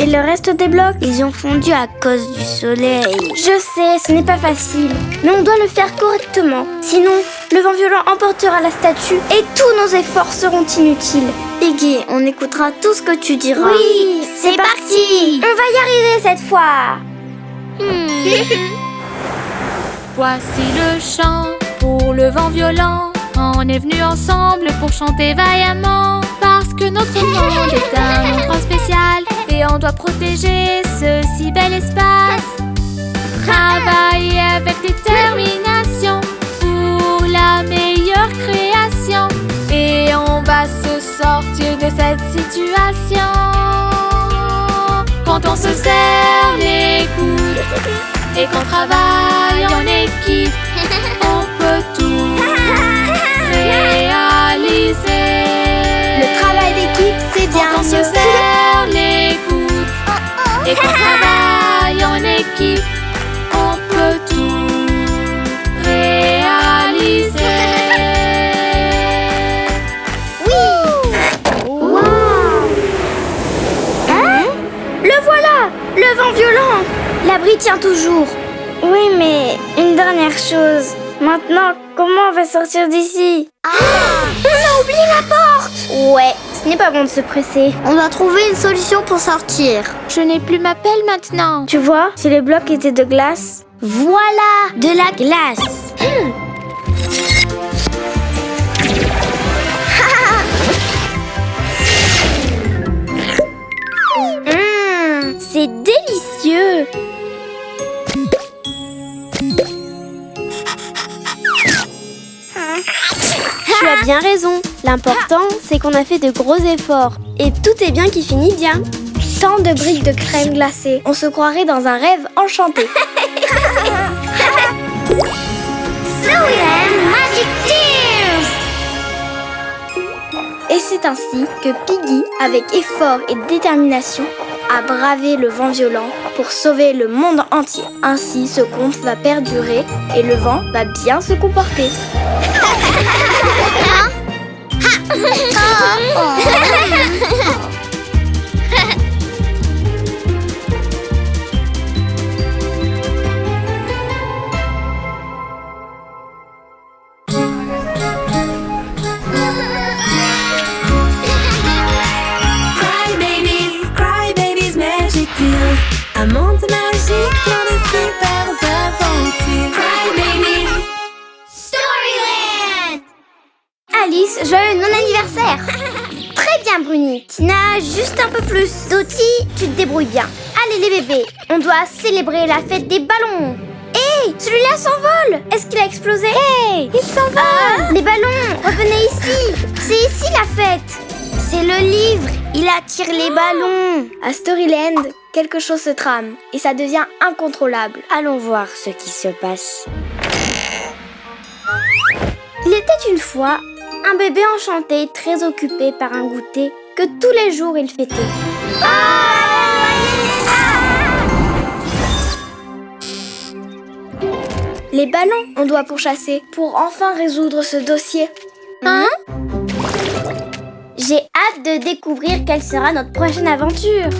Et le reste des blocs? Ils ont fondu à cause du soleil. Je sais, ce n'est pas facile. Mais on doit le faire correctement. Sinon, le vent violent emportera la statue et tous nos efforts seront inutiles. Iggy, on écoutera tout ce que tu diras. Oui, c'est parti. On va y arriver cette fois. Voici le chant pour le vent violent. On est venus ensemble pour chanter vaillamment. Parce que notre monde est un endroit spécial et on doit protéger ce si bel espace. Travailler avec détermination pour la meilleure création. Et on va se sortir de cette situation. Quand on se serre les coudes et qu'on travaille en équipe, on peut tout réaliser. Le travail d'équipe, c'est bien. Quand on se serre les coudes et qu'on travaille en équipe, on peut tout réaliser. Le voilà, le vent violent. L'abri tient toujours. Oui, mais une dernière chose. Maintenant, comment on va sortir d'ici? On a oublié la porte. Ouais, ce n'est pas bon de se presser. On doit trouver une solution pour sortir. Je n'ai plus ma pelle maintenant. Tu vois, si les blocs étaient de glace... Voilà, de la glace. C'est délicieux. Tu as bien raison. L'important, c'est qu'on a fait de gros efforts. Et tout est bien qui finit bien. Tant de briques de crème glacée. On se croirait dans un rêve enchanté. Storyland Magic Tears. Et c'est ainsi que Piggy, avec effort et détermination, a bravé le vent violent pour sauver le monde entier. Ainsi, ce conte va perdurer et le vent va bien se comporter. Cry babies, magic deals. Un monde magique plein de super aventures. Cry babies. Storyland. Alice, joyeux non-anniversaire. Très bien, Bruni. Tina, juste un peu plus. Dottie, tu te débrouilles bien. Allez, les bébés, on doit célébrer la fête des ballons. Hé, celui-là s'envole. Est-ce qu'il a explosé? Hé, il s'envole. Les ballons, revenez ici. C'est ici la fête. C'est le livre. Il attire les ballons. À Storyland, quelque chose se trame et ça devient incontrôlable. Allons voir ce qui se passe. Il était une fois un bébé enchanté très occupé par un goûter que tous les jours il fêtait. Les ballons, on doit pourchasser pour enfin résoudre ce dossier. J'ai hâte de découvrir quelle sera notre prochaine aventure.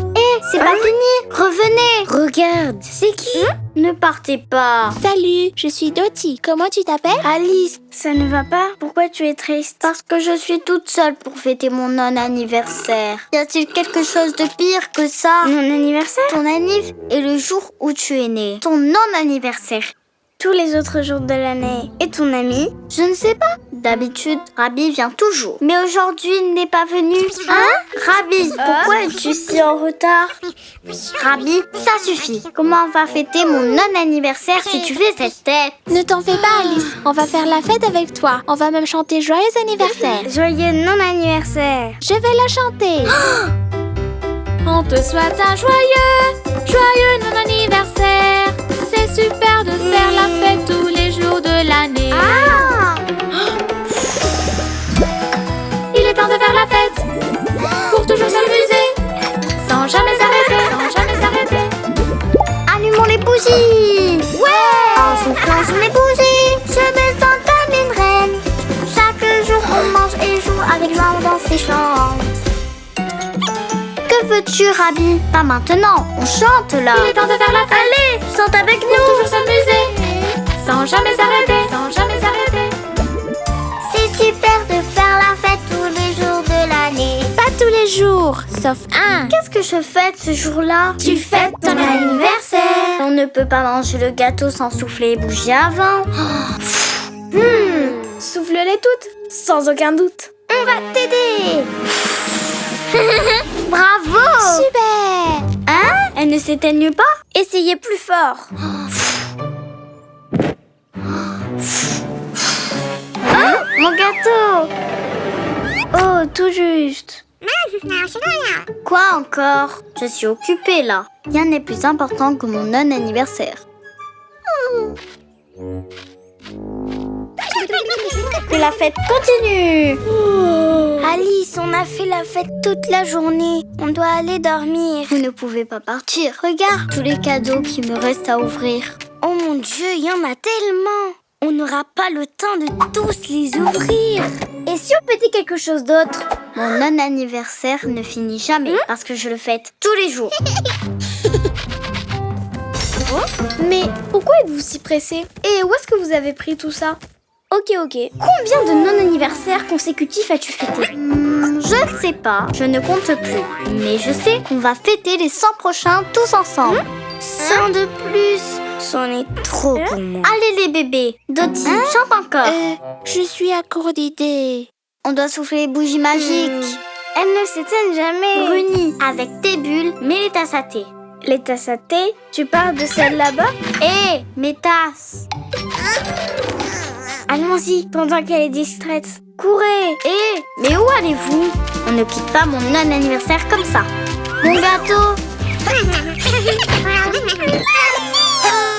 C'est pas fini. Revenez. Regarde, c'est qui? Ne partez pas. Salut, je suis Dottie. Comment tu t'appelles? Alice, Ça ne va pas? Pourquoi tu es triste? parce que je suis toute seule pour fêter mon non-anniversaire. Y a-t-il quelque chose de pire que ça? Mon anniversaire? Ton anniv est le jour où tu es né. Ton non-anniversaire. Tous les autres jours de l'année. Et ton ami? Je ne sais pas. D'habitude, Rabi vient toujours. Mais aujourd'hui, il n'est pas venu. Rabi, pourquoi es-tu si en retard? Rabi, ça suffit. Comment on va fêter mon non-anniversaire si tu fais cette tête? Ne t'en fais pas, Alice. On va faire la fête avec toi. On va même chanter joyeux anniversaire. Joyeux non-anniversaire. Je vais la chanter. On te souhaite un joyeux non-anniversaire. C'est super de faire la fête tous les jours de l'année. Il est temps de faire la fête pour toujours s'amuser, sans jamais s'arrêter, sans jamais s'arrêter. Allumons les bougies. Ouais. c'est chiant. Que veux-tu, Rabi? Pas maintenant, on chante là. Il est temps de faire la fête. Allez, chante avec Pour nous. toujours s'amuser, sans jamais s'arrêter, sans jamais s'arrêter. C'est super de faire la fête tous les jours de l'année. Pas tous les jours, sauf un. Qu'est-ce que je fête ce jour-là? Tu fêtes ton anniversaire. On ne peut pas manger le gâteau sans souffler et bouger avant. Souffle-les toutes, sans aucun doute. On va t'aider. Bravo. Super! Hein? Elles ne s'éteignent pas? Essayez plus fort. Mon gâteau. Oh, tout juste. Quoi encore? Je suis occupée là. Rien n'est plus important que mon non-anniversaire. Que la fête continue. Alice, on a fait la fête toute la journée. On doit aller dormir. Vous ne pouvez pas partir. Regarde tous les cadeaux qui me restent à ouvrir. Oh mon Dieu, il y en a tellement. On n'aura pas le temps de tous les ouvrir. Et si on petit quelque chose d'autre? Mon non-anniversaire ne finit jamais parce que je le fête tous les jours. Mais pourquoi êtes-vous si pressé? Et où est-ce que vous avez pris tout ça? Ok. Combien de non-anniversaires consécutifs as-tu fêté? Je ne sais pas, je ne compte plus. Mais je sais qu'on va fêter les 100 prochains tous ensemble. 100 de plus. C'en est trop pour moi. Allez les bébés, Dottie, chante encore. Je suis à court d'idées. On doit souffler les bougies magiques. Elles ne s'éteignent jamais. Bruni, avec tes bulles, mets les tasses à thé. Les tasses à thé, tu parles de celle là-bas? Hé, mes tasses. Allons-y, pendant qu'elle est distraite. Courez! Hé, mais où allez-vous? On ne quitte pas mon non-anniversaire comme ça. Mon gâteau.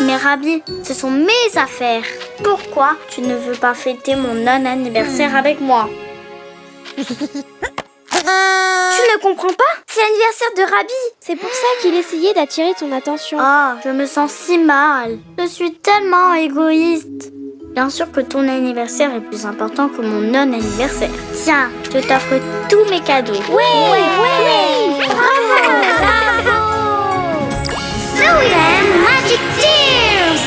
Mais Rabi, ce sont mes affaires. Pourquoi tu ne veux pas fêter mon non-anniversaire avec moi? Tu ne comprends pas? C'est l'anniversaire de Rabi. C'est pour ça qu'il essayait d'attirer ton attention. Ah, je me sens si mal. Je suis tellement égoïste. Bien sûr que ton anniversaire est plus important que mon non-anniversaire. Tiens, je t'offre tous mes cadeaux. Oui! Bravo! Zoe Magic Tears!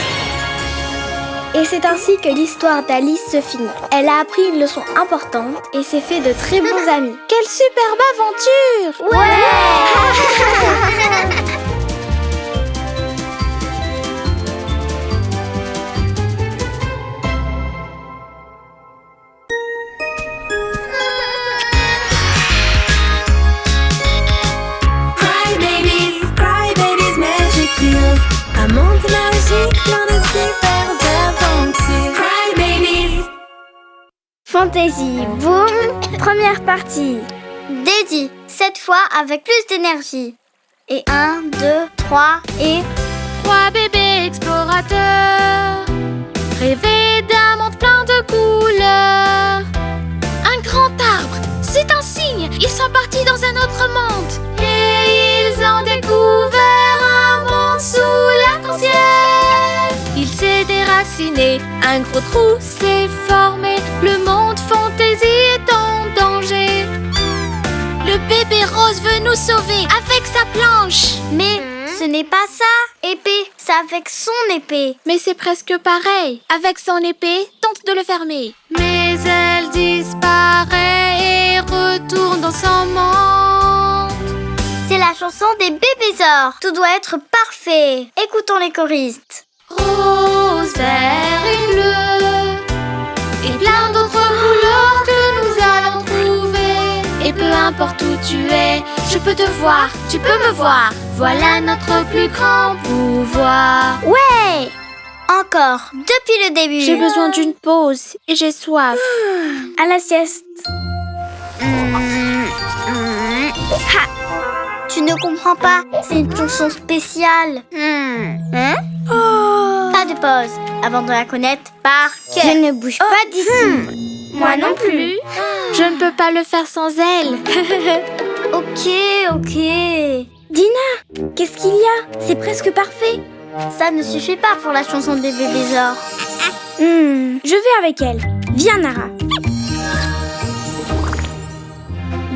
Et c'est ainsi que l'histoire d'Alice se finit. Elle a appris une leçon importante et s'est fait de très bons amis. Quelle superbe aventure! Cry babies, magic deals. Un monde magique, plein de super aventures. Cry babies. Fantasy Boom, première partie. Dédi, cette fois avec plus d'énergie. Et 1, 2, 3 et... 3 bébés explorateurs, rêver d'un monde plein de couleurs. Un grand arbre, c'est un signe, ils sont partis dans un autre monde. Et ils ont découvert un monde sous l'arc-en-ciel. Il s'est déraciné, un gros trou s'est formé. Le monde fantaisie est en danger. Le bébé rose veut nous sauver avec sa planche. Mais ce n'est pas ça, épée, c'est avec son épée. Mais c'est presque pareil. Avec son épée, tente de le fermer. Mais elle disparaît et retourne dans son monde. C'est la chanson des bébésors. Tout doit être parfait. Écoutons les choristes. Rose, vert et bleu, et plein d'autres couleurs que nous allons trouver. Et peu importe où tu es, je peux te voir, tu peux me voir. Voilà notre plus grand pouvoir. Ouais! Encore, depuis le début. J'ai besoin d'une pause et j'ai soif. À la sieste. Ha! Tu ne comprends pas, c'est une chanson spéciale. Pas de pause, avant de la connaître par cœur. Je ne bouge pas d'ici. Moi non plus. Je ne peux pas le faire sans elle. Ok. Dina, qu'est-ce qu'il y a? C'est presque parfait. Ça ne suffit pas pour la chanson des bébésors. Je vais avec elle. Viens, Nara.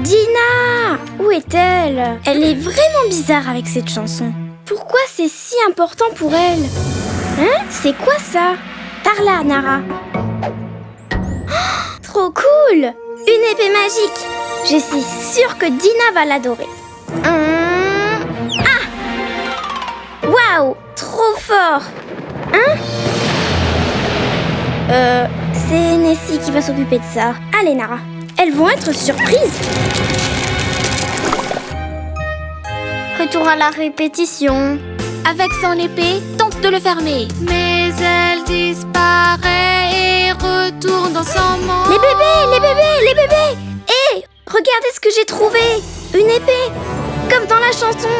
Dina! Où est-elle? Elle est vraiment bizarre avec cette chanson. Pourquoi c'est si important pour elle? Hein? C'est quoi ça? Par là, Nara. Oh, trop cool! Une épée magique! Je suis sûre que Dina va l'adorer. Ah! Waouh! Trop fort! Hein? C'est Nessie qui va s'occuper de ça. Allez, Nara. Elles vont être surprises. Retour à la répétition. Avec son épée, tente de le fermer. Mais elle disparaît et retourne dans son monde. Les bébés, les bébés, les bébés! Hé! Regardez ce que j'ai trouvé! Une épée! Comme dans la chanson!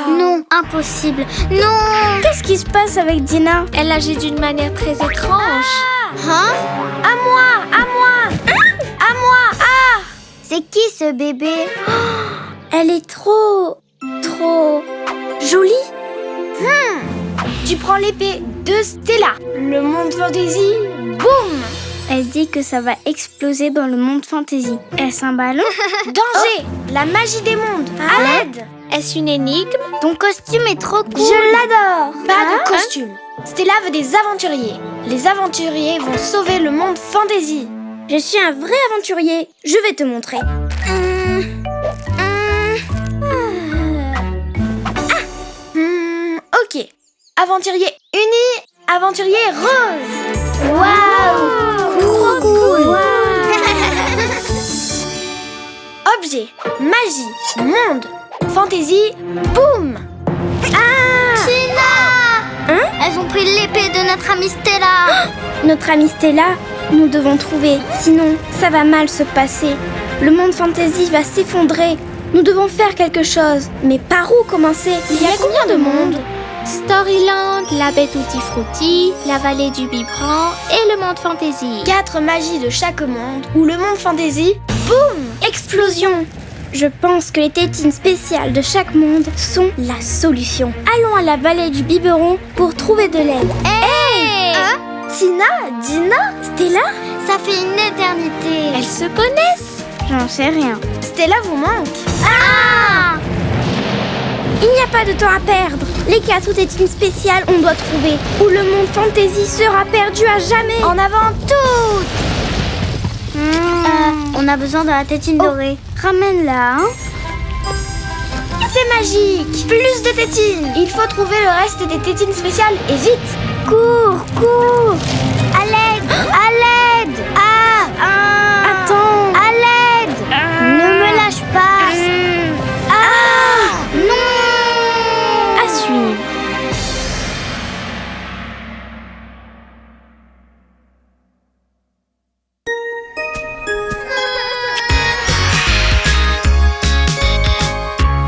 Non, impossible. Non. Qu'est-ce qui se passe avec Dina? Elle agit d'une manière très étrange. Hein? À moi! À moi! À moi! Ah! C'est qui ce bébé? Elle est trop jolie. Tu prends l'épée de Stella. Le monde fantasy, boum! Elle dit que ça va exploser dans le monde fantasy. Est-ce un ballon? Danger! La magie des mondes. À l'aide! Est-ce une énigme? Ton costume est trop cool. Je l'adore. Pas de costume. Stella veut des aventuriers. Les aventuriers vont sauver le monde fantasy. Je suis un vrai aventurier. Je vais te montrer. Ok. Aventurier uni, aventurier rose. Waouh! Trop cool. Objet, magie, monde, fantasy, boum! Tina! Hein? Elles ont pris l'épée de notre amie Stella. Notre amie Stella, nous devons trouver. Sinon, ça va mal se passer. Le monde fantasy va s'effondrer. Nous devons faire quelque chose. Mais par où commencer? Il y a combien de mondes? Storyland, la baie Tutti Frutti, la vallée du biberon et le monde fantasy. 4 magies de chaque monde, ou le monde fantasy, boum! Explosion! Je pense que les tétines spéciales de chaque monde sont la solution. Allons à la vallée du biberon pour trouver de l'aide. Hey! Tina, Dina, Stella? Ça fait une éternité. Elles se connaissent. J'en sais rien. Stella vous manque. Ah! Il n'y a pas de temps à perdre. Les 4 tétines spéciales, on doit trouver. Ou le monde fantasy sera perdu à jamais. En avant toutes! On a besoin de la tétine dorée. Ramène-la, hein? C'est magique! Plus de tétines! Il faut trouver le reste des tétines spéciales et vite! Cours, cours! À l'aide! À l'aide! Attends! À l'aide! Ne me lâche pas! Non! À suivre.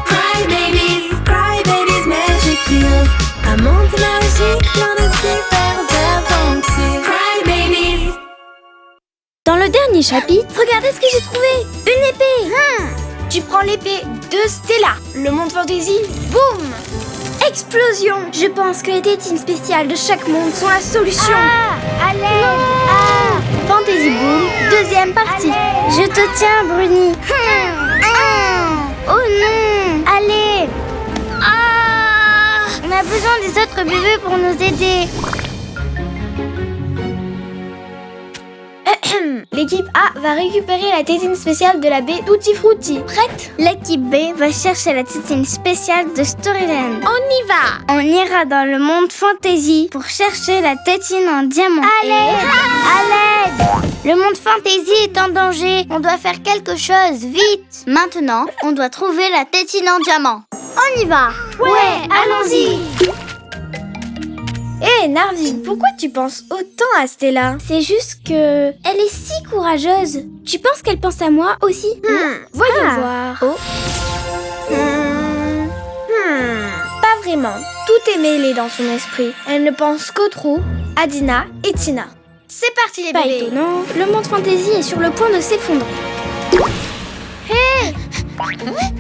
Cry babies, magic deals. Un monde magique, plein de super aventures. Cry babies. Dans le dernier chapitre, regardez ce que j'ai trouvé. Une épée. Tu prends l'épée de Stella. Le monde fantasy, boum! Explosion. Je pense que les tétines spéciales de chaque monde sont la solution. À l'aide! Fantasy boom, deuxième partie. Je te tiens, Bruni. Oh non! Allez! On a besoin des autres bébés pour nous aider. L'équipe A va récupérer la tétine spéciale de la baie Tutti Frutti. Prête? L'équipe B va chercher la tétine spéciale de Storyland. On y va. On ira dans le monde fantasy pour chercher la tétine en diamant. À l'aide! Le monde fantasy est en danger. On doit faire quelque chose, vite. Maintenant, on doit trouver la tétine en diamant. On y va. Ouais, allons-y! Hé, Narvin, pourquoi tu penses autant à Stella? C'est juste que elle est si courageuse. Tu penses qu'elle pense à moi aussi? Voyons voir. Pas vraiment. Tout est mêlé dans son esprit. Elle ne pense qu'aux trous, à Dina et Tina. C'est parti les Pas bébés. étonnant, le monde fantasy est sur le point de s'effondrer.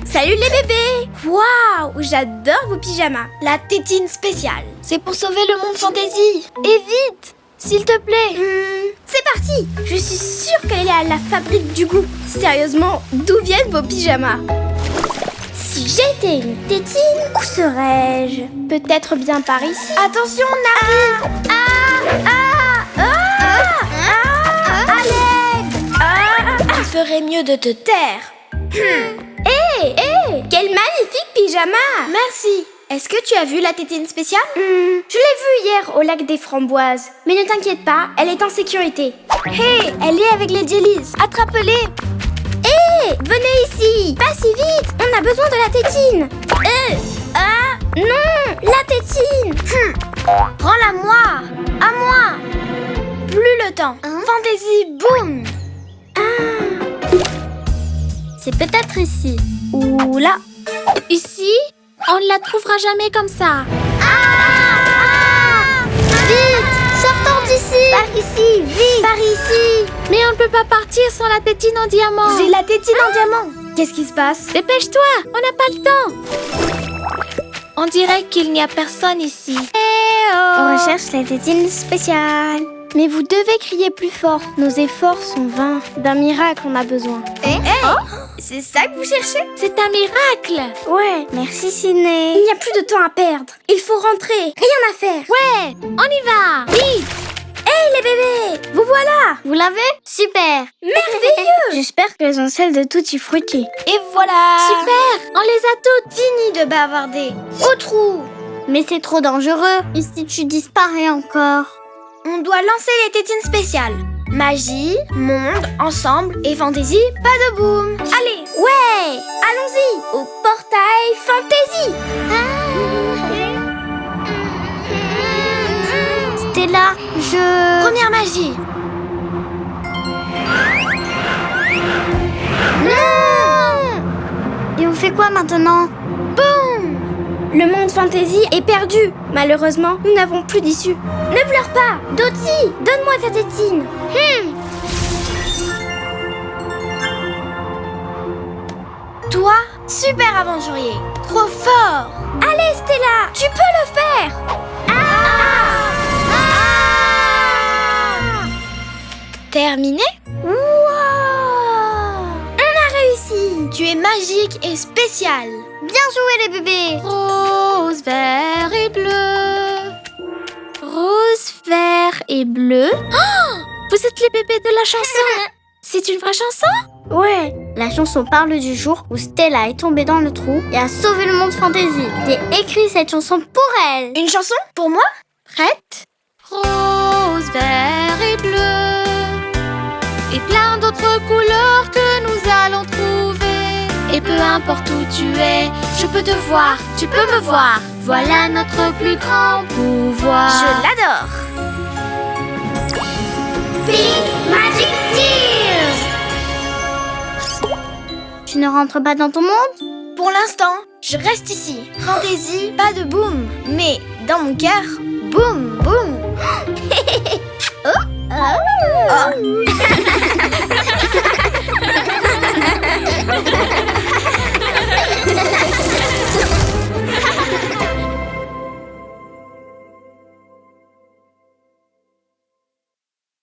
Salut les bébés! Waouh, j'adore vos pyjamas. La tétine spéciale. C'est pour sauver le monde fantasy. Et vite! s'il te plaît. C'est parti. Je suis sûre qu'elle est à la fabrique du goût. Sérieusement, d'où viennent vos pyjamas? Si j'étais une tétine, où serais-je? Peut-être bien par ici. Attention, Nari. Tu ferais mieux de te taire. Hé, quel magnifique pyjama! Merci. Est-ce que tu as vu la tétine spéciale? Je l'ai vue hier au lac des Framboises. Mais ne t'inquiète pas, elle est en sécurité. Hé, elle est avec les jellies. Attrape-les. Hé, venez ici! Pas si vite! On a besoin de la tétine! Non! La tétine! Rends-la moi. À moi. Plus le temps. Fantaisie, boum. C'est peut-être ici. Ou là. Ici, on ne la trouvera jamais comme ça. Vite! Sortons d'ici! Par ici, vite! Par ici! Mais on ne peut pas partir sans la tétine en diamant. J'ai la tétine en diamant. Qu'est-ce qui se passe? Dépêche-toi, on n'a pas le temps. On dirait qu'il n'y a personne ici. On recherche la tétine spéciale. Mais vous devez crier plus fort. Nos efforts sont vains. D'un miracle, on a besoin. C'est ça que vous cherchez? C'est un miracle. Ouais, merci Ciné. Il n'y a plus de temps à perdre. Il faut rentrer. Rien à faire. Ouais, on y va. Vite. Hey les bébés, vous voilà. Vous l'avez? Super. Merveilleux. J'espère qu'elles ont celle de Tutti Frutti. Et voilà. Super, on les a toutes. Fini de bavarder. Au trou. Mais c'est trop dangereux. Et si tu disparais encore? On doit lancer les tétines spéciales. Magie, monde, ensemble et fantaisie, pas de boum. Allez. Ouais, allons-y au portail Fantaisie. Stella, Première magie. Non! Et on fait quoi maintenant? Boum! Le monde Fantaisie est perdu. Malheureusement, nous n'avons plus d'issue. Ne pleure pas. Dottie, donne-moi ta tétine. Toi, super aventurier. Trop fort. Allez Stella, tu peux le faire. Terminé? Wow! On a réussi. Tu es magique et spécial. Bien joué les bébés. Rose, vert et bleu. Rose, vert et bleu. Oh, vous êtes les bébés de la chanson. C'est une vraie chanson? Ouais. La chanson parle du jour où Stella est tombée dans le trou et a sauvé le monde Fantaisie. J'ai écrit cette chanson pour elle. Une chanson pour moi? Prête? Rose, vert et bleu. Et plein d'autres couleurs que nous allons trouver. Et peu importe où tu es, je peux te voir, tu peux me voir. Voilà notre plus grand pouvoir. Je l'adore. Pink Magic Tears. Tu ne rentres pas dans ton monde? Pour l'instant, je reste ici. Fantaisie, pas de boum. Mais dans mon cœur, boum.